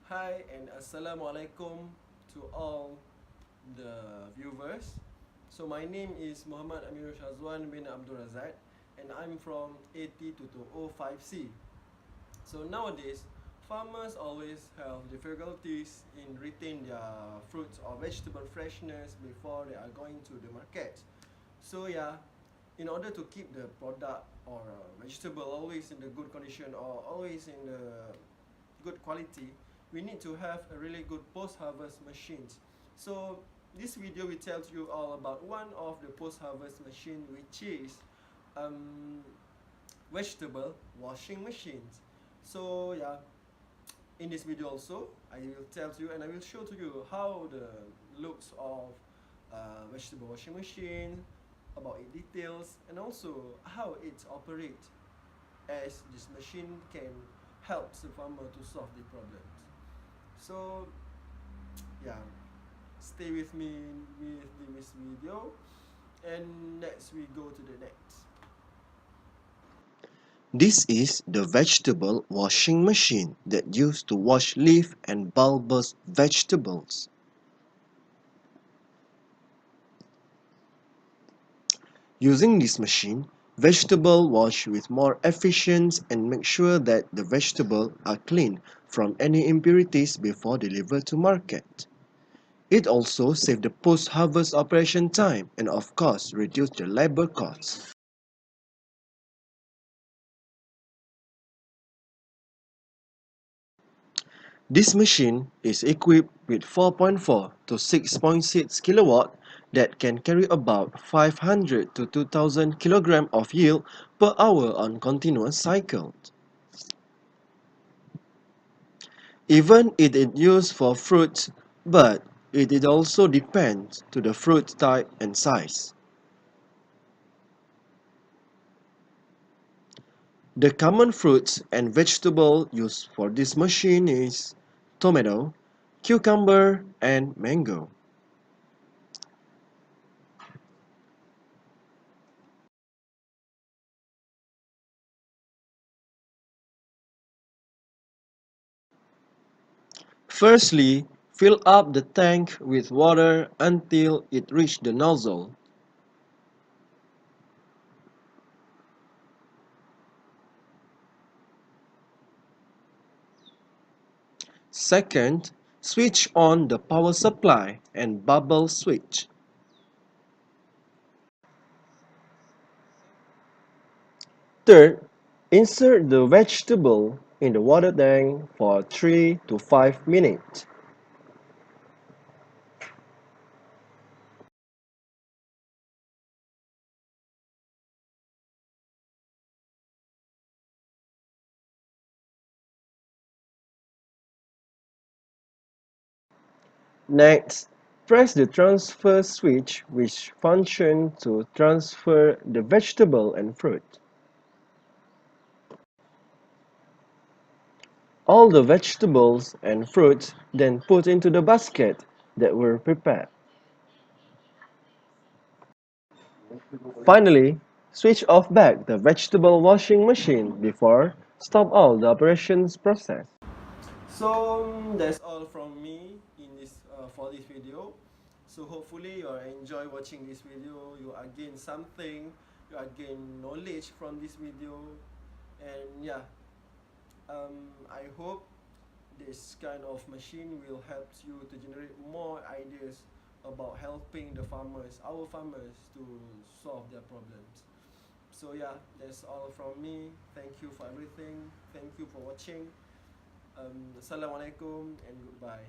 Hi and Assalamualaikum to all the viewers. So my name is Muhammad Amirul Shazwan bin Abdul Razak and I'm from AT2205C. So nowadays, farmers always have difficulties in retain their fruits or vegetable freshness before they are going to the market. So yeah, in order to keep the product or vegetable always in the good condition or always in the good quality, we need to have a really good post-harvest machines. So this video will tell you all about one of the post-harvest machine, which is vegetable washing machines. So yeah, in this video also I will tell you and I will show to you how the looks of vegetable washing machine, about its details, and also how it operates, as this machine can help the farmer to solve the problems. So yeah, stay with me with this video and next we go to the next. This is the vegetable washing machine that used to wash leaf and bulbous vegetables. Using this machine, vegetable wash with more efficient and make sure that the vegetable are clean from any impurities before delivered to market. It also saves the post-harvest operation time and of course reduce the labor costs. This machine is equipped with 4.4 to 6.6 kilowatt that can carry about 500 to 2000 kg of yield per hour on continuous cycle. Even it is used for fruits, but it also depends to the fruit type and size. The common fruits and vegetable used for this machine is tomato, cucumber, and mango. Firstly, fill up the tank with water until it reaches the nozzle. Second, switch on the power supply and bubble switch. Third, insert the vegetable in the water tank for 3 to 5 minutes. Next, press the transfer switch, which functions to transfer the vegetable and fruit. All the vegetables and fruits then put into the basket that were prepared. Finally, switch off back the vegetable washing machine before stop all the operations process. So that's all from me in this for this video. So hopefully you enjoy watching this video, you are gain something, you are gain knowledge from this video, and yeah, I hope this kind of machine will help you to generate more ideas about helping the farmers, our farmers, to solve their problems. So yeah, that's all from me. Thank you for everything. Thank you for watching. Assalamualaikum and goodbye.